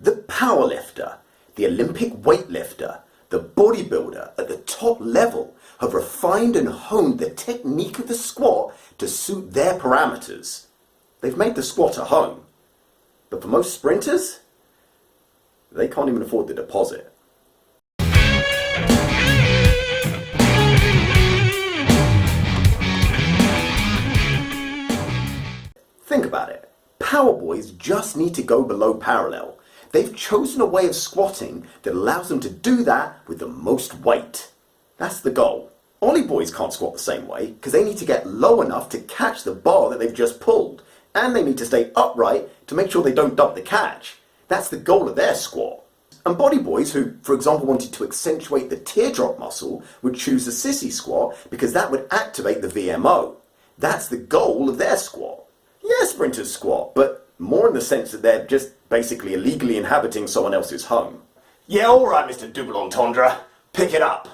The powerlifter, the Olympic weightlifter, the bodybuilder at the top level have refined and honed the technique of the squat to suit their parameters. They've made the squat a home. But for most sprinters, they can't even afford the deposit. Think about it. Power boys just need to go below parallel. They've chosen a way of squatting that allows them to do that with the most weight. That's the goal. Ollie boys can't squat the same way because they need to get low enough to catch the bar that they've just pulled. And they need to stay upright to make sure they don't dump the catch. That's the goal of their squat. And body boys who, for example, wanted to accentuate the teardrop muscle would choose the sissy squat because that would activate the VMO. That's the goal of their squat. Yeah, sprinters squat, but more in the sense that they're just basically illegally inhabiting someone else's home. Yeah, alright, Mr. Double Entendre. Pick it up.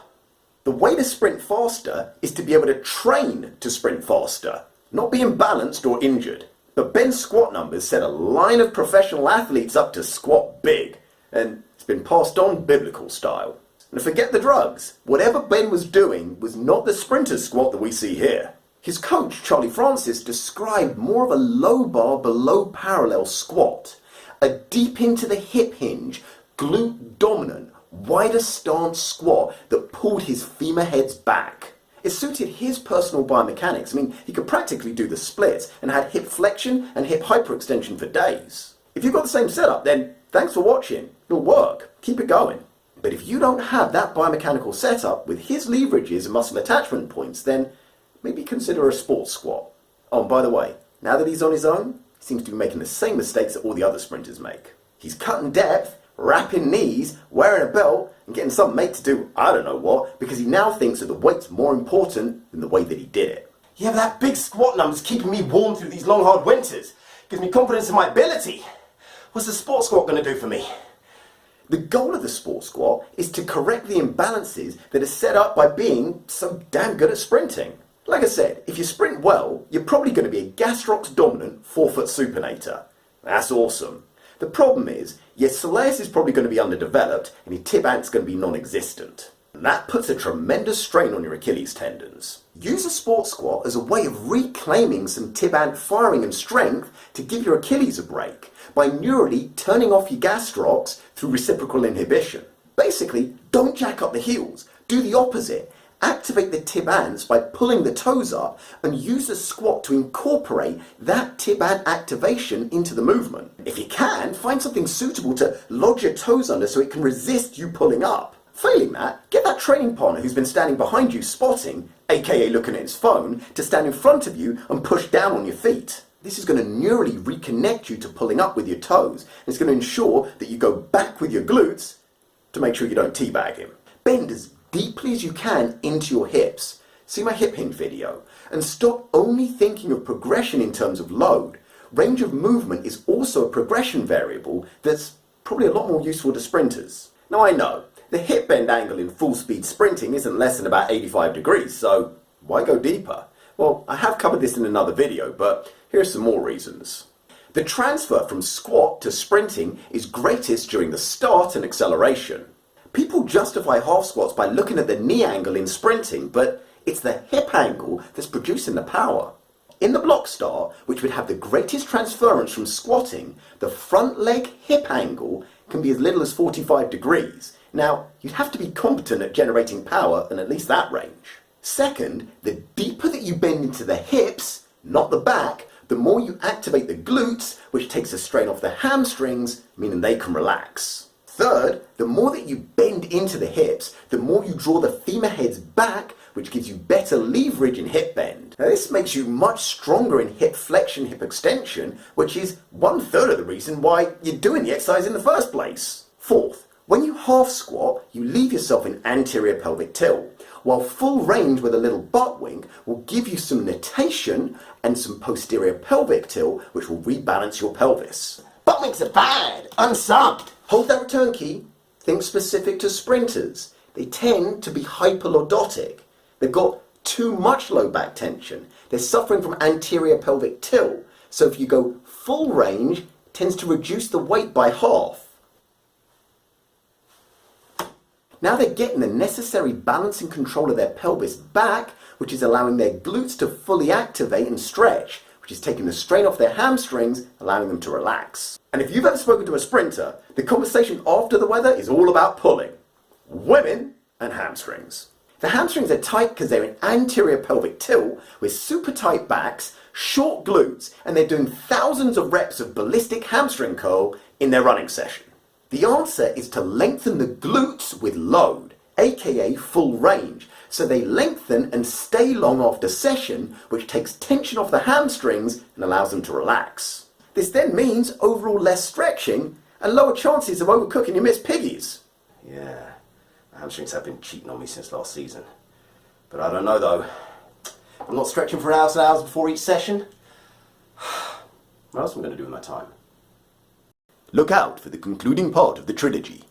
The way to sprint faster is to be able to train to sprint faster, not be imbalanced or injured. But Ben's squat numbers set a line of professional athletes up to squat big, and it's been passed on biblical style. And forget the drugs. Whatever Ben was doing was not the sprinter's squat that we see here. His coach, Charlie Francis, described more of a low bar below parallel squat, a deep into the hip hinge, glute dominant, wider stance squat that pulled his femur heads back. It suited his personal biomechanics. I mean, he could practically do the splits and had hip flexion and hip hyperextension for days. If you've got the same setup, then thanks for watching. It'll work. Keep it going. But if you don't have that biomechanical setup with his leverages and muscle attachment points, then maybe consider a sports squat. Oh, and by the way, now that he's on his own, he seems to be making the same mistakes that all the other sprinters make. He's cutting depth, wrapping knees, wearing a belt, and getting some mate to do I don't know what, because he now thinks that the weight's more important than the way that he did it. Yeah, but that big squat number's keeping me warm through these long, hard winters. Gives me confidence in my ability. What's the sports squat going to do for me? The goal of the sports squat is to correct the imbalances that are set up by being so damn good at sprinting. Like I said, if you sprint well, you're probably going to be a gastrocs dominant 4-foot supinator. That's awesome. The problem is, your soleus is probably going to be underdeveloped and your tib ant's going to be non-existent. And that puts a tremendous strain on your Achilles tendons. Use a sports squat as a way of reclaiming some tib ant firing and strength to give your Achilles a break by neurally turning off your gastrocs through reciprocal inhibition. Basically, don't jack up the heels. Do the opposite. Activate the tib ants by pulling the toes up and use the squat to incorporate that tib ant activation into the movement. If you can, find something suitable to lodge your toes under so it can resist you pulling up. Failing that, get that training partner who's been standing behind you spotting, aka looking at his phone, to stand in front of you and push down on your feet. This is going to neurally reconnect you to pulling up with your toes, and it's going to ensure that you go back with your glutes to make sure you don't teabag him. Bend as deeply as you can into your hips. See my hip hinge video. And stop only thinking of progression in terms of load. Range of movement is also a progression variable that's probably a lot more useful to sprinters. Now I know, the hip bend angle in full speed sprinting isn't less than about 85 degrees, so why go deeper? Well, I have covered this in another video, but here's some more reasons. The transfer from squat to sprinting is greatest during the start and acceleration. People justify half squats by looking at the knee angle in sprinting, but it's the hip angle that's producing the power. In the block start, which would have the greatest transference from squatting, the front leg hip angle can be as little as 45 degrees. Now, you'd have to be competent at generating power in at least that range. Second, the deeper that you bend into the hips, not the back, the more you activate the glutes, which takes a strain off the hamstrings, meaning they can relax. Third, the more that you bend into the hips, the more you draw the femur heads back, which gives you better leverage in hip bend. Now this makes you much stronger in hip flexion, hip extension, which is 1/3 of the reason why you're doing the exercise in the first place. Fourth, when you half squat, you leave yourself in anterior pelvic tilt, while full range with a little butt wink will give you some nutation and some posterior pelvic tilt, which will rebalance your pelvis. Butt winks are bad. Unsubbed. Hold that return key. Think specific to sprinters. They tend to be hyperlordotic. They've got too much low back tension. They're suffering from anterior pelvic tilt. So if you go full range, it tends to reduce the weight by half. Now they're getting the necessary balance and control of their pelvis back, which is allowing their glutes to fully activate and stretch, which is taking the strain off their hamstrings, allowing them to relax. And if you've ever spoken to a sprinter, the conversation after the weather is all about pulling. Women and hamstrings. The hamstrings are tight because they're in anterior pelvic tilt with super tight backs, short glutes, and they're doing thousands of reps of ballistic hamstring curl in their running session. The answer is to lengthen the glutes with load, aka full range, so they lengthen and stay long after session, which takes tension off the hamstrings and allows them to relax. This then means overall less stretching and lower chances of overcooking your missed piggies. Yeah, my hamstrings have been cheating on me since last season. But I don't know though. I'm not stretching for hours and hours before each session. What else am I going to do with my time? Look out for the concluding part of the trilogy.